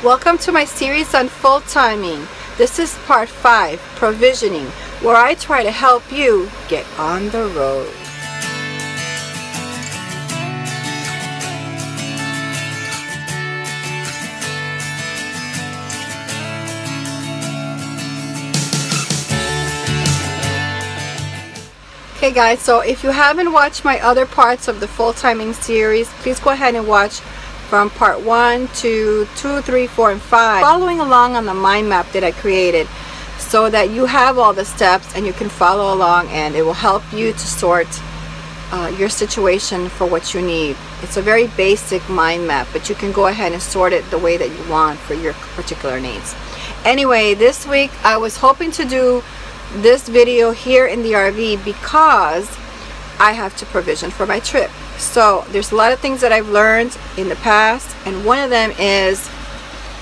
Welcome to my series on full timing. This is part 5, provisioning, where I try to help you get on the road. Okay guys, so if you haven't watched my other parts of the full timing series, please go ahead and watch from part 1 to 2, 3, 4, and 5, following along on the mind map that I created so that you have all the steps and you can follow along, and it will help you to sort your situation for what you need. It's a very basic mind map, but you can go ahead and sort it the way that you want for your particular needs. Anyway, this week I was hoping to do this video here in the RV because I have to provision for my trip. So there's a lot of things that I've learned in the past, and one of them is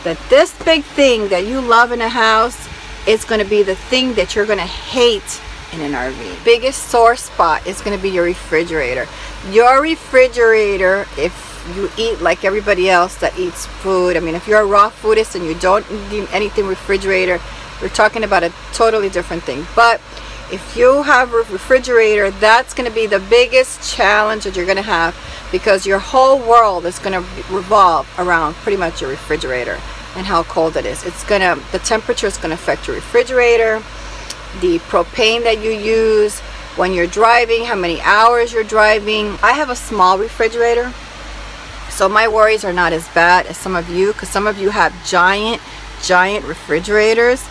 that this big thing that you love in a house is going to be the thing that you're going to hate in an RV. Biggest sore spot is going to be your refrigerator. Your refrigerator, if you eat like everybody else that eats food, I mean, if you're a raw foodist and you don't eat anything refrigerator, we're talking about a totally different thing. But if you have a refrigerator, that's going to be the biggest challenge that you're going to have, because your whole world is going to revolve around pretty much your refrigerator and how cold it is. The temperature is going to affect your refrigerator, the propane that you use when you're driving, how many hours you're driving. I have a small refrigerator, so my worries are not as bad as some of you, because some of you have giant refrigerators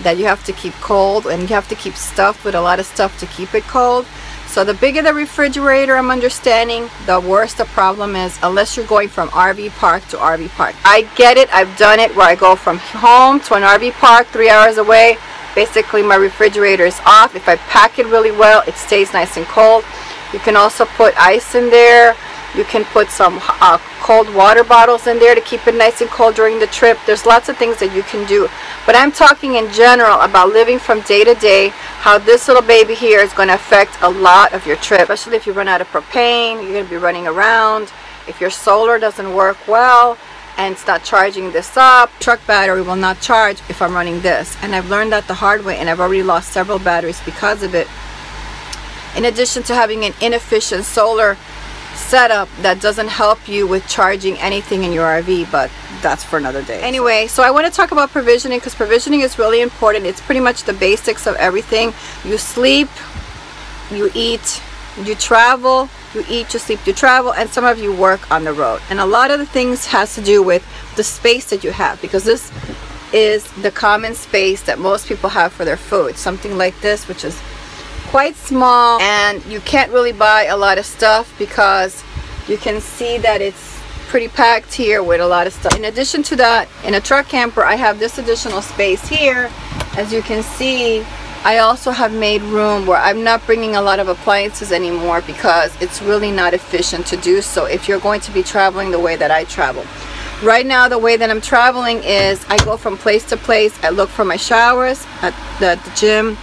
that you have to keep cold, and you have to keep stuffed with a lot of stuff to keep it cold. So the bigger the refrigerator, I'm understanding, the worse the problem is, unless you're going from RV park to RV park. I get it, I've done it, where I go from home to an RV park 3 hours away. Basically my refrigerator is off. If I pack it really well, it stays nice and cold. You can also put ice in there. You can put some cold water bottles in there to keep it nice and cold during the trip. There's lots of things that you can do. But I'm talking in general about living from day to day, how this little baby here is going to affect a lot of your trip. Especially if you run out of propane, you're going to be running around. If your solar doesn't work well and it's not charging this up, truck battery will not charge if I'm running this. And I've learned that the hard way, and I've already lost several batteries because of it. In addition to having an inefficient solar setup that doesn't help you with charging anything in your RV, but that's for another day. Anyway, so I want to talk about provisioning, because provisioning is really important. It's pretty much the basics of everything. You sleep, you eat, you travel, you eat, you sleep, you travel, and some of you work on the road. And a lot of the things has to do with the space that you have, because this is the common space that most people have for their food. Something like this, which is quite small, and you can't really buy a lot of stuff because you can see that it's pretty packed here with a lot of stuff. In addition to that, in a truck camper, I have this additional space here. As you can see, I also have made room where I'm not bringing a lot of appliances anymore, because it's really not efficient to do so if you're going to be traveling the way that I travel. Right now, the way that I'm traveling is I go from place to place. I look for my showers at the gym.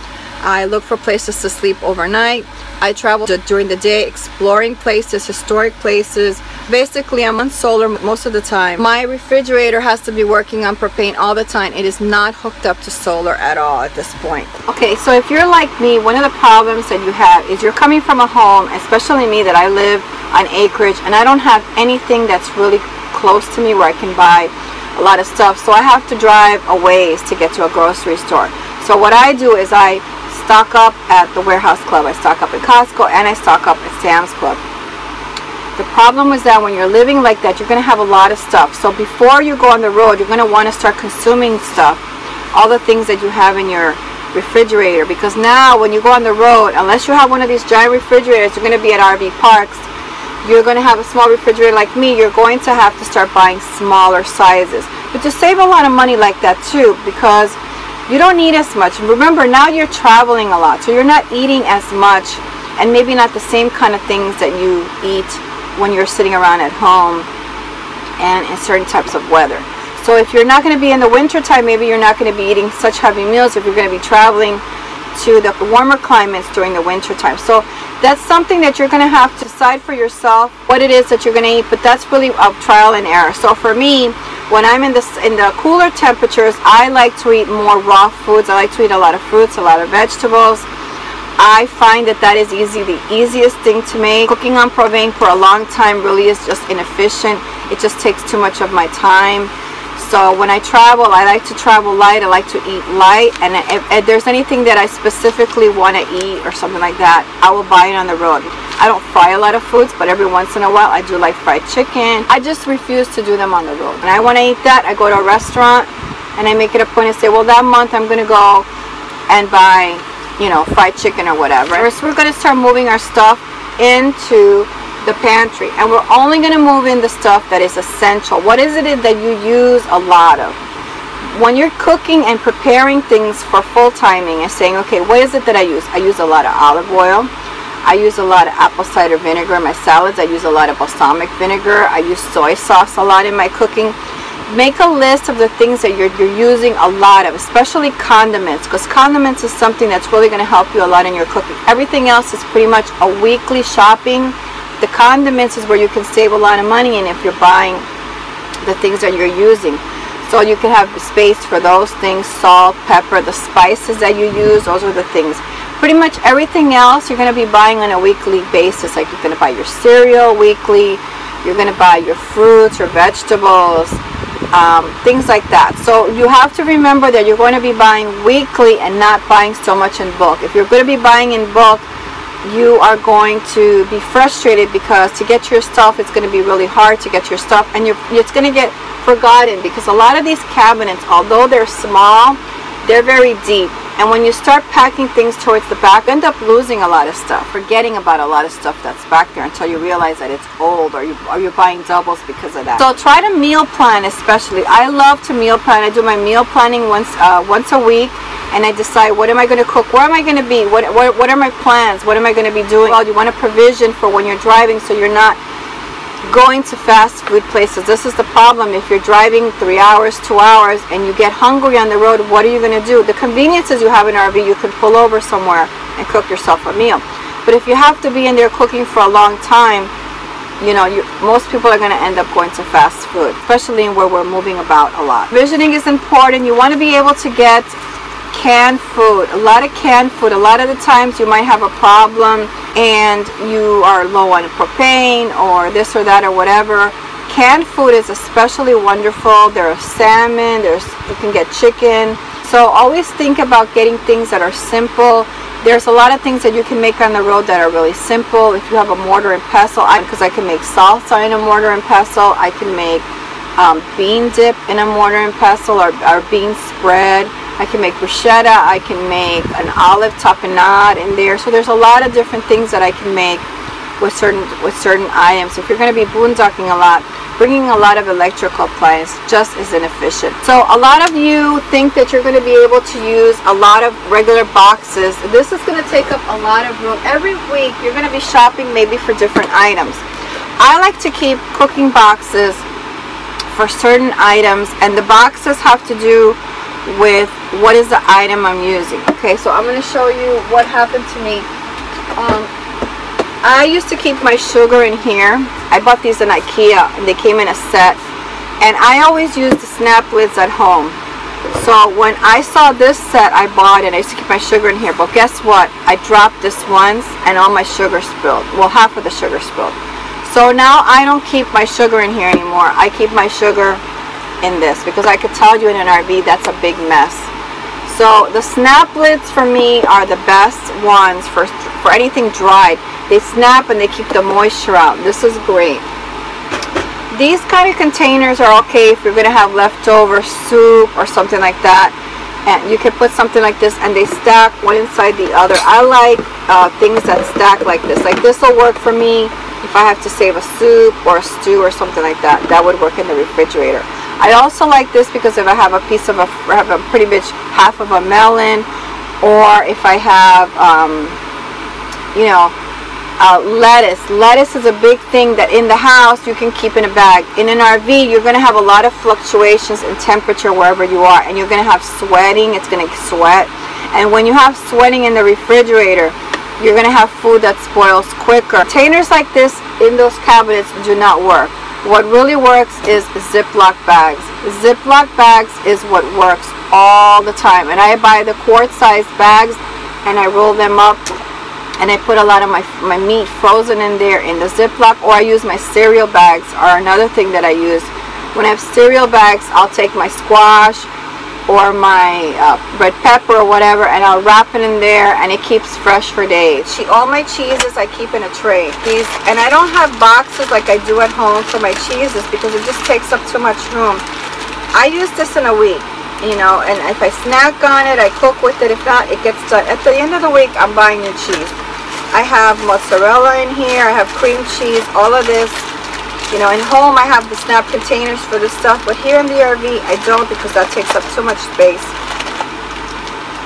I look for places to sleep overnight. I travel during the day, exploring places, historic places. Basically, I'm on solar most of the time. My refrigerator has to be working on propane all the time. It is not hooked up to solar at all at this point. Okay, so if you're like me, one of the problems that you have is you're coming from a home, especially me that I live on acreage, and I don't have anything that's really close to me where I can buy a lot of stuff. So I have to drive a ways to get to a grocery store. So what I do is I stock up at the Warehouse Club, I stock up at Costco, and I stock up at Sam's Club. The problem is that when you're living like that, you're going to have a lot of stuff. So before you go on the road, you're going to want to start consuming stuff, all the things that you have in your refrigerator, because now when you go on the road, unless you have one of these giant refrigerators, you're going to be at RV parks, you're going to have a small refrigerator like me, you're going to have to start buying smaller sizes. But to save a lot of money like that too, because you don't need as much. Remember, now you're traveling a lot, so you're not eating as much, and maybe not the same kind of things that you eat when you're sitting around at home and in certain types of weather. So if you're not going to be in the winter time, maybe you're not going to be eating such heavy meals if you're going to be traveling to the warmer climates during the winter time. So that's something that you're going to have to decide for yourself what it is that you're going to eat, but that's really a trial and error. So for me, When I'm in the cooler temperatures, I like to eat more raw foods. I like to eat a lot of fruits, a lot of vegetables. I find that is the easiest thing to make. Cooking on RV'ing for a long time really is just inefficient. It just takes too much of my time. So when I travel, I like to travel light. I like to eat light, and if there's anything that I specifically want to eat or something like that, I will buy it on the road. I don't fry a lot of foods, but every once in a while I do like fried chicken. I just refuse to do them on the road. When I want to eat that, I go to a restaurant and I make it a point to say, well, that month I'm going to go and buy, you know, fried chicken or whatever. So we're going to start moving our stuff into the pantry, and we're only going to move in the stuff that is essential. What is it that you use a lot of? When you're cooking and preparing things for full timing and saying, okay, what is it that I use? I use a lot of olive oil. I use a lot of apple cider vinegar in my salads. I use a lot of balsamic vinegar. I use soy sauce a lot in my cooking. Make a list of the things that you're using a lot of, especially condiments, because condiments is something that's really going to help you a lot in your cooking. Everything else is pretty much a weekly shopping. The condiments is where you can save a lot of money, and if you're buying the things that you're using, so you can have space for those things. Salt, pepper, the spices that you use, those are the things. Pretty much everything else you're going to be buying on a weekly basis. Like, you're going to buy your cereal weekly, you're going to buy your fruits or vegetables, things like that. So you have to remember that you're going to be buying weekly and not buying so much in bulk. If you're going to be buying in bulk, you are going to be frustrated, because to get your stuff, it's going to be really hard to get your stuff, and it's going to get forgotten, because a lot of these cabinets, although they're small, they're very deep, and when you start packing things towards the back, you end up losing a lot of stuff, forgetting about a lot of stuff that's back there until you realize that it's old, or you're buying doubles because of that. So try to meal plan. Especially, I love to meal plan. I do my meal planning once a week, and I decide, what am I going to cook? Where am I going to be? What are my plans? What am I going to be doing? Well, you want a provision for when you're driving, so you're not going to fast food places. This is the problem. If you're driving 3 hours, 2 hours, and you get hungry on the road, what are you going to do? The conveniences you have in RV, you can pull over somewhere and cook yourself a meal. But if you have to be in there cooking for a long time, you know, most people are going to end up going to fast food, especially where we're moving about a lot. Provisioning is important. You want to be able to get canned food, a lot of canned food. A lot of the times you might have a problem and you are low on propane or this or that or whatever. Canned food is especially wonderful. There's salmon, you can get chicken. So always think about getting things that are simple. There's a lot of things that you can make on the road that are really simple. If you have a mortar and pestle, because I can make salsa in a mortar and pestle. I can make bean dip in a mortar and pestle, or bean spread. I can make bruschetta. I can make an olive tapenade in there. So there's a lot of different things that I can make with certain items. If you're going to be boondocking a lot, bringing a lot of electrical appliances just isn't efficient. So a lot of you think that you're going to be able to use a lot of regular boxes. This is going to take up a lot of room. Every week you're going to be shopping maybe for different items. I like to keep cooking boxes for certain items, and the boxes have to do with what is the item I'm using. Okay, so I'm going to show you what happened to me. I used to keep my sugar in here. I bought these in IKEA, and they came in a set, and I always use the snap lids at home. So when I saw this set, I bought it. I used to keep my sugar in here, but guess what? I dropped this once and all my sugar spilled. Well, half of the sugar spilled. So now I don't keep my sugar in here anymore. I keep my sugar in this, because I could tell you in an RV that's a big mess. So the snap lids for me are the best ones for anything dried. They snap and they keep the moisture out. This is great. These kind of containers are okay if you're going to have leftover soup or something like that, and you can put something like this and they stack one inside the other. I like things that stack like this. Like this will work for me if I have to save a soup or a stew or something like that. That would work in the refrigerator. I also like this because if I have a pretty much half of a melon, or if I have you know, lettuce. Lettuce is a big thing that in the house you can keep in a bag. In an RV, you're going to have a lot of fluctuations in temperature wherever you are, and you're going to have sweating. It's going to sweat, and when you have sweating in the refrigerator, you're going to have food that spoils quicker. Containers like this in those cabinets do not work. What really works is Ziploc bags. Ziploc bags is what works all the time. And I buy the quart-sized bags and I roll them up and I put a lot of my meat frozen in there in the Ziploc, or I use my cereal bags are another thing that I use. When I have cereal bags, I'll take my squash or my red pepper or whatever, and I'll wrap it in there, and it keeps fresh for days. All my cheeses I keep in a tray. And I don't have boxes like I do at home for my cheeses because it just takes up too much room. I use this in a week, you know, and if I snack on it, I cook with it. If not, it gets done. At the end of the week, I'm buying new cheese. I have mozzarella in here, I have cream cheese, all of this. You know, in home I have the snap containers for this stuff, but here in the RV I don't, because that takes up too much space.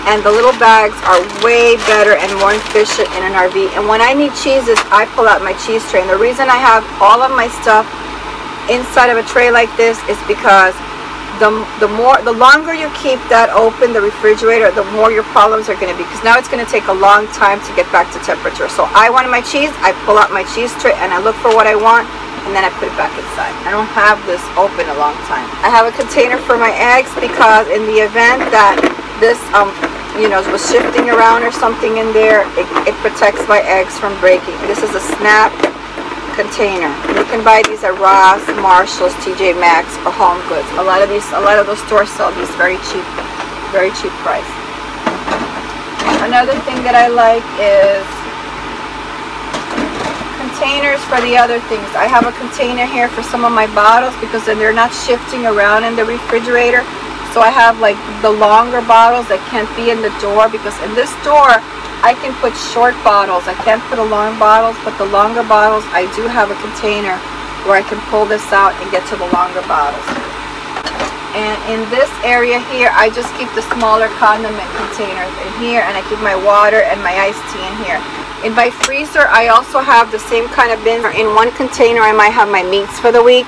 And the little bags are way better and more efficient in an RV. And when I need cheeses, I pull out my cheese tray. And the reason I have all of my stuff inside of a tray like this is because the longer you keep that open, the refrigerator, the more your problems are going to be, because now it's going to take a long time to get back to temperature. So I wanted my cheese, I pull out my cheese tray and I look for what I want, and then I put it back inside. I don't have this open a long time. I have a container for my eggs because in the event that this you know, was shifting around or something in there, it protects my eggs from breaking. This is a snap container. You can buy these at Ross, Marshalls, TJ Maxx, or Home Goods. A lot of those stores sell these very cheap price. Another thing that I like is containers for the other things. I have a container here for some of my bottles because then they're not shifting around in the refrigerator. So I have like the longer bottles that can't be in the door, because in this door I can put short bottles. I can't put the long bottles, but the longer bottles I do have a container where I can pull this out and get to the longer bottles. And in this area here, I just keep the smaller condiment containers in here, and I keep my water and my iced tea in here. In my freezer, I also have the same kind of bins. In one container, I might have my meats for the week.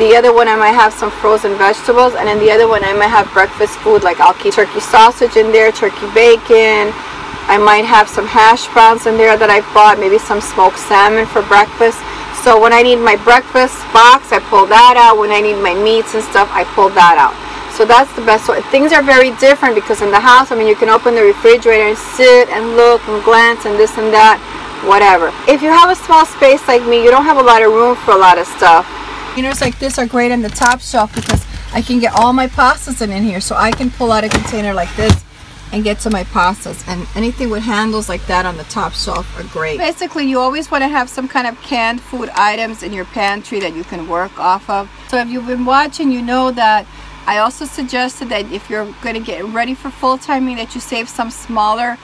The other one, I might have some frozen vegetables. And in the other one, I might have breakfast food. Like I'll keep turkey sausage in there, turkey bacon. I might have some hash browns in there that I bought. Maybe some smoked salmon for breakfast. So when I need my breakfast box, I pull that out. When I need my meats and stuff, I pull that out. So that's the best. So things are very different because in the house, I mean, you can open the refrigerator and sit and look and glance and this and that, whatever. If you have a small space like me, you don't have a lot of room for a lot of stuff. Containers like this are great on the top shelf because I can get all my pastas in here. So I can pull out a container like this and get to my pastas, and anything with handles like that on the top shelf are great. Basically, you always want to have some kind of canned food items in your pantry that you can work off of. So if you've been watching, you know that I also suggested that if you're going to get ready for full timing, that you save some smaller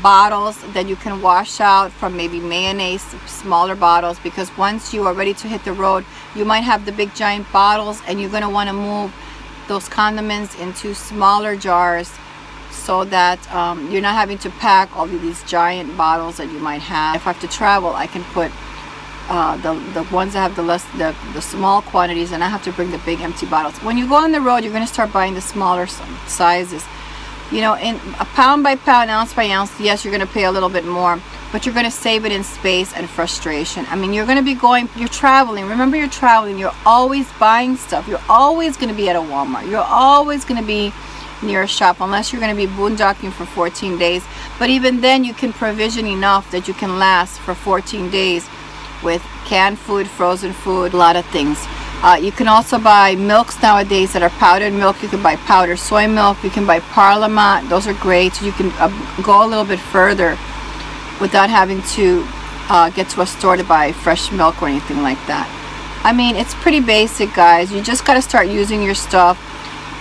bottles that you can wash out from, maybe mayonnaise, smaller bottles, because once you are ready to hit the road, you might have the big giant bottles and you're going to want to move those condiments into smaller jars, so that you're not having to pack all of these giant bottles that you might have. If I have to travel, I can put the ones that have the small quantities, and I have to bring the big empty bottles. When you go on the road, you're going to start buying the smaller sizes. You know, in a pound by pound, ounce by ounce, yes, you're going to pay a little bit more, but you're going to save it in space and frustration. I mean, you're going to be you're traveling. Remember, you're traveling. You're always buying stuff. You're always going to be at a Walmart. You're always going to be near a shop, unless you're going to be boondocking for 14 days. But even then, you can provision enough that you can last for 14 days with canned food, frozen food, a lot of things. You can also buy milks nowadays that are powdered milk. You can buy powdered soy milk. You can buy Parliament. Those are great. So you can go a little bit further without having to get to a store to buy fresh milk or anything like that. I mean, it's pretty basic, guys. You just got to start using your stuff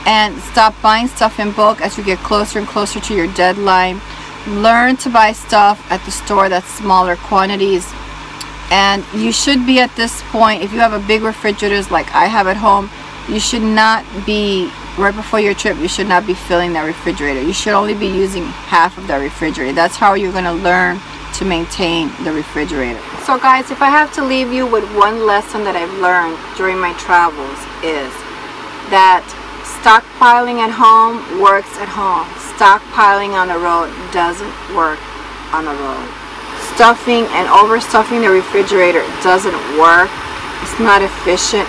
and stop buying stuff in bulk as you get closer and closer to your deadline. Learn to buy stuff at the store that's smaller quantities. And you should be, at this point, if you have a big refrigerator like I have at home, you should not be, right before your trip, you should not be filling that refrigerator. You should only be using half of that refrigerator. That's how you're going to learn to maintain the refrigerator. So guys, if I have to leave you with one lesson that I've learned during my travels, is that stockpiling at home works at home. Stockpiling on the road doesn't work on the road. Stuffing and overstuffing the refrigerator doesn't work. It's not efficient.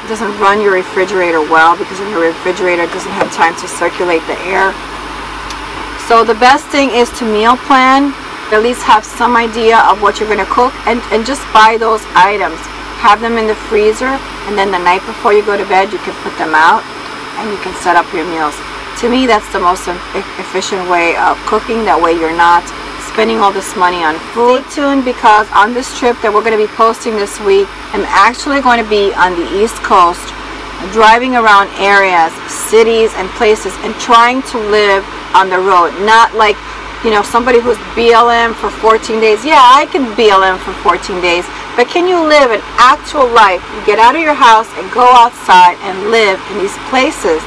Doesn't run your refrigerator well, because your refrigerator doesn't have time to circulate the air. So the best thing is to meal plan, at least have some idea of what you're going to cook, and just buy those items. Have them in the freezer, and then the night before you go to bed you can put them out and you can set up your meals. To me, that's the most efficient way of cooking. That way you're not spending all this money on food. Stay tuned, because on this trip that we're going to be posting this week, I'm actually going to be on the East Coast, driving around areas, cities and places, and trying to live on the road. Not like, you know, somebody who's BLM for 14 days. Yeah, I can BLM for 14 days, but can you live an actual life? You get out of your house and go outside and live in these places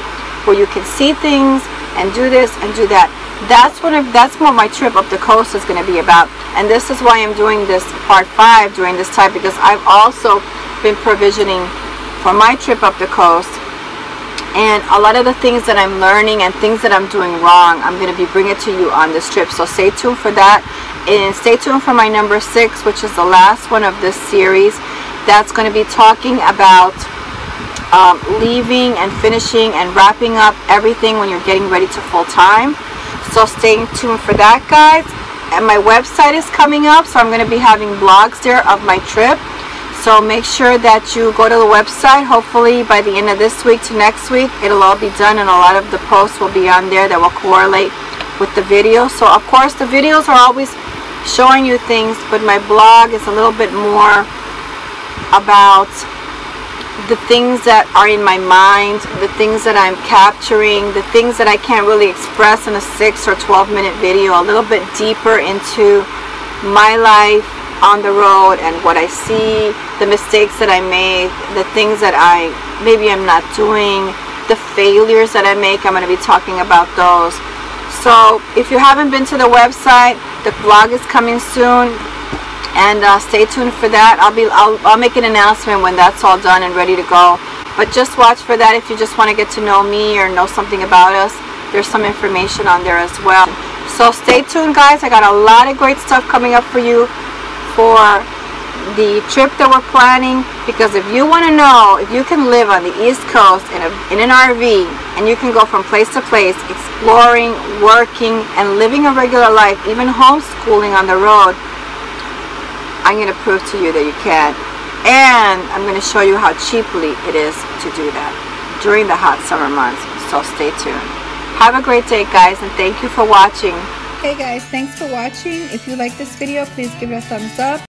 where you can see things and do this and do that. That's what my trip up the coast is going to be about. And this is why I'm doing this part 5 during this time, because I've also been provisioning for my trip up the coast, and a lot of the things that I'm learning and things that I'm doing wrong, I'm going to be bringing to you on this trip. So stay tuned for that, and stay tuned for my number 6, which is the last one of this series. That's going to be talking about leaving and finishing and wrapping up everything when you're getting ready to full-time. So stay tuned for that, guys. And my website is coming up, so I'm going to be having blogs there of my trip. So make sure that you go to the website. Hopefully by the end of this week to next week, it'll all be done, and a lot of the posts will be on there that will correlate with the video. So of course the videos are always showing you things, but my blog is a little bit more about the things that are in my mind, the things that I'm capturing, the things that I can't really express in a 6 or 12-minute video, a little bit deeper into my life on the road and what I see, the mistakes that I make, the things that maybe I'm not doing, the failures that I make. I'm going to be talking about those. So if you haven't been to the website, the blog is coming soon. And stay tuned for that. I'll make an announcement when that's all done and ready to go. But just watch for that if you just want to get to know me or know something about us. There's some information on there as well. So stay tuned, guys. I got a lot of great stuff coming up for you for the trip that we're planning. Because if you want to know if you can live on the East Coast in an RV, and you can go from place to place, exploring, working, and living a regular life, even homeschooling on the road, I'm going to prove to you that you can. And I'm going to show you how cheaply it is to do that during the hot summer months. So stay tuned. Have a great day, guys, and thank you for watching. Hey guys, thanks for watching. If you like this video, please give it a thumbs up.